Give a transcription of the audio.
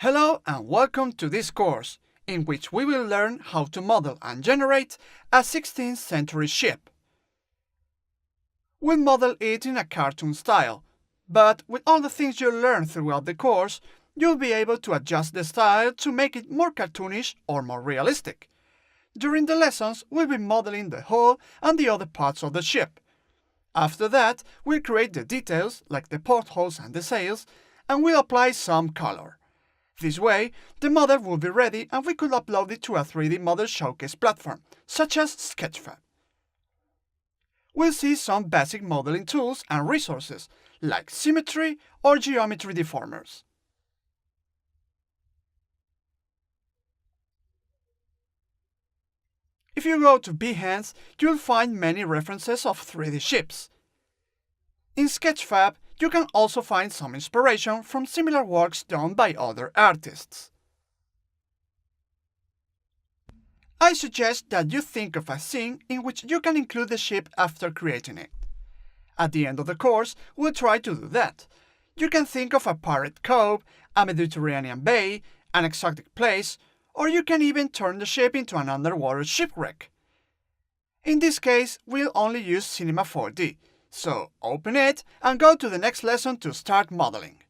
Hello and welcome to this course, in which we will learn how to model and generate a 16th century ship. We'll model it in a cartoon style, but with all the things you'll learn throughout the course, you'll be able to adjust the style to make it more cartoonish or more realistic. During the lessons, we'll be modeling the hull and the other parts of the ship. After that, we'll create the details, like the portholes and the sails, and we'll apply some color. This way, the model will be ready and we could upload it to a 3D model showcase platform, such as Sketchfab. We'll see some basic modeling tools and resources, like symmetry or geometry deformers. If you go to Behance, you'll find many references of 3D ships. In Sketchfab, you can also find some inspiration from similar works done by other artists. I suggest that you think of a scene in which you can include the ship after creating it. At the end of the course, we'll try to do that. You can think of a pirate cove, a Mediterranean bay, an exotic place, or you can even turn the ship into an underwater shipwreck. In this case, we'll only use Cinema 4D. So open it and go to the next lesson to start modeling.